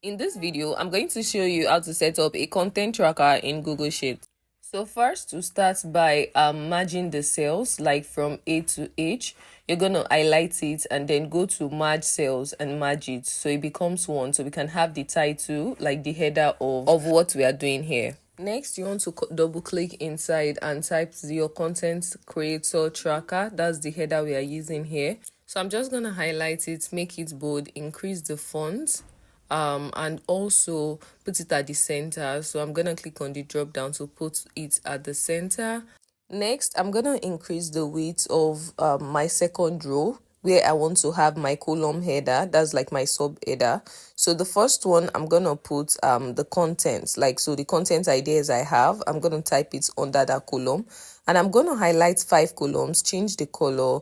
In this video, I'm going to show you how to set up a content tracker in Google Sheets. So first, to start by merging the cells, like from A to H, you're going to highlight it and then go to merge cells and merge it so it becomes one, so we can have the title, like the header of what we are doing here. Next, you want to double click inside and type your content creator tracker. That's the header we are using here. So I'm just going to highlight it, make it bold, increase the font, and also put it at the center. So I'm gonna click on the drop down to put it at the center. Next, I'm gonna increase the width of my second row where I want to have my column header. That's like my sub header. So the first one, I'm gonna put the contents, so the content ideas I have, I'm gonna type it under that column, and I'm gonna highlight 5 columns, change the color,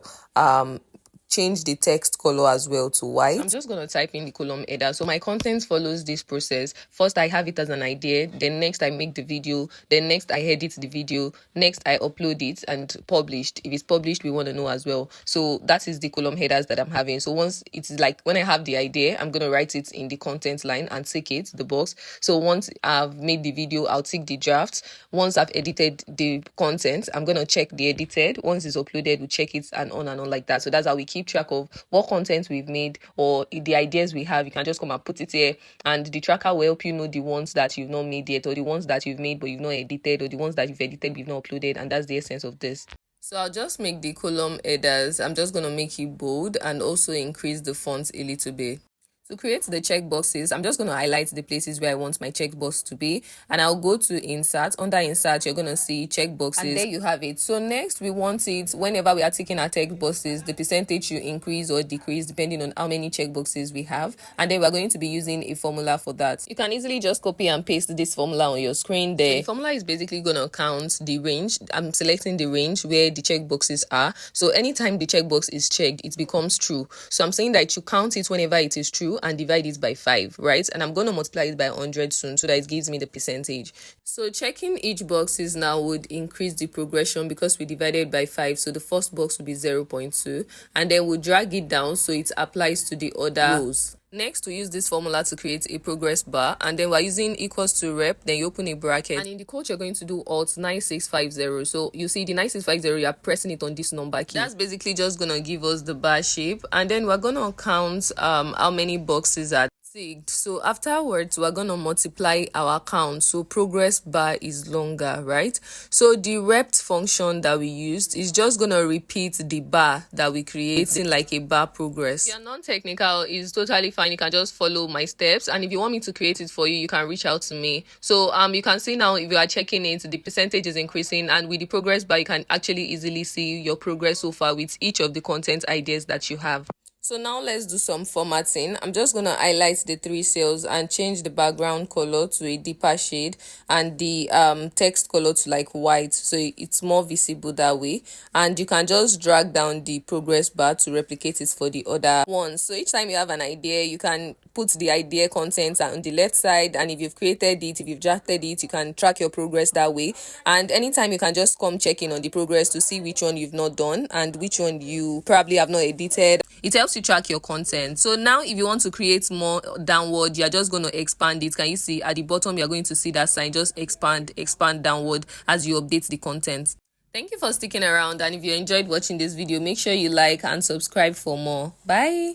change the text color as well to white. So I'm just going to type in the column header. So my content follows this process. First, I have it as an idea. Then next, I make the video. Then next, I edit the video. Next, I upload it and published. If it's published, we want to know as well. So that is the column headers that I'm having. So once it's like when I have the idea, I'm going to write it in the content line and tick it, the box. So once I've made the video, I'll tick the draft. Once I've edited the content, I'm going to check the edited. Once it's uploaded, we check it and on like that. So that's how we keep track of what content we've made or the ideas we have. You can just come and put it here, and the tracker will help you know the ones that you've not made yet, or the ones that you've made but you've not edited, or the ones that you've edited but you've not uploaded. And that's the essence of this. So I'll just make the column headers. I'm just going to make it bold and also increase the font a little bit. To create the checkboxes, I'm just going to highlight the places where I want my checkbox to be, and I'll go to insert. Under insert, you're going to see checkboxes, and there you have it. So next, we want it whenever we are taking our checkboxes, the percentage you increase or decrease depending on how many checkboxes we have, and then we're going to be using a formula for that. You can easily just copy and paste this formula on your screen there. So the formula is basically going to count the range. I'm selecting the range where the checkboxes are. So anytime the checkbox is checked, it becomes true. So I'm saying that you count it whenever it is true and divide it by 5, right? And I'm going to multiply it by 100 soon so that it gives me the percentage. So checking each boxes now would increase the progression because we divided by 5. So the first box will be 0.2, and then we'll drag it down so it applies to the other rows. Next, we use this formula to create a progress bar, and then we're using equals to rep, then you open a bracket, and in the code you're going to do alt 9650. So you see the 9650, you're pressing it on this number key. That's basically just gonna give us the bar shape, and then we're gonna count how many boxes are ticked. So afterwards, we're gonna multiply our count, so progress bar is longer, right? So the REPT function that we used is just gonna repeat the bar that we created, like a bar progress. If you're non-technical, is totally fine. You can just follow my steps, and if you want me to create it for you, you can reach out to me. So you can see now, if you are checking it, the percentage is increasing, and with the progress bar, you can actually easily see your progress so far with each of the content ideas that you have. So now let's do some formatting. I'm just going to highlight the 3 cells and change the background color to a deeper shade and the text color to like white, so it's more visible that way. And you can just drag down the progress bar to replicate it for the other ones. So each time you have an idea, you can put the idea content on the left side, and if you've created it, if you've drafted it, you can track your progress that way. And anytime you can just come check in on the progress to see which one you've not done and which one you probably have not edited. It helps you track your content. So now if you want to create more downward, you're just going to expand it. Can you see at the bottom, you're going to see that sign, just expand downward as you update the content. Thank you for sticking around, and if you enjoyed watching this video, make sure you like and subscribe for more. Bye.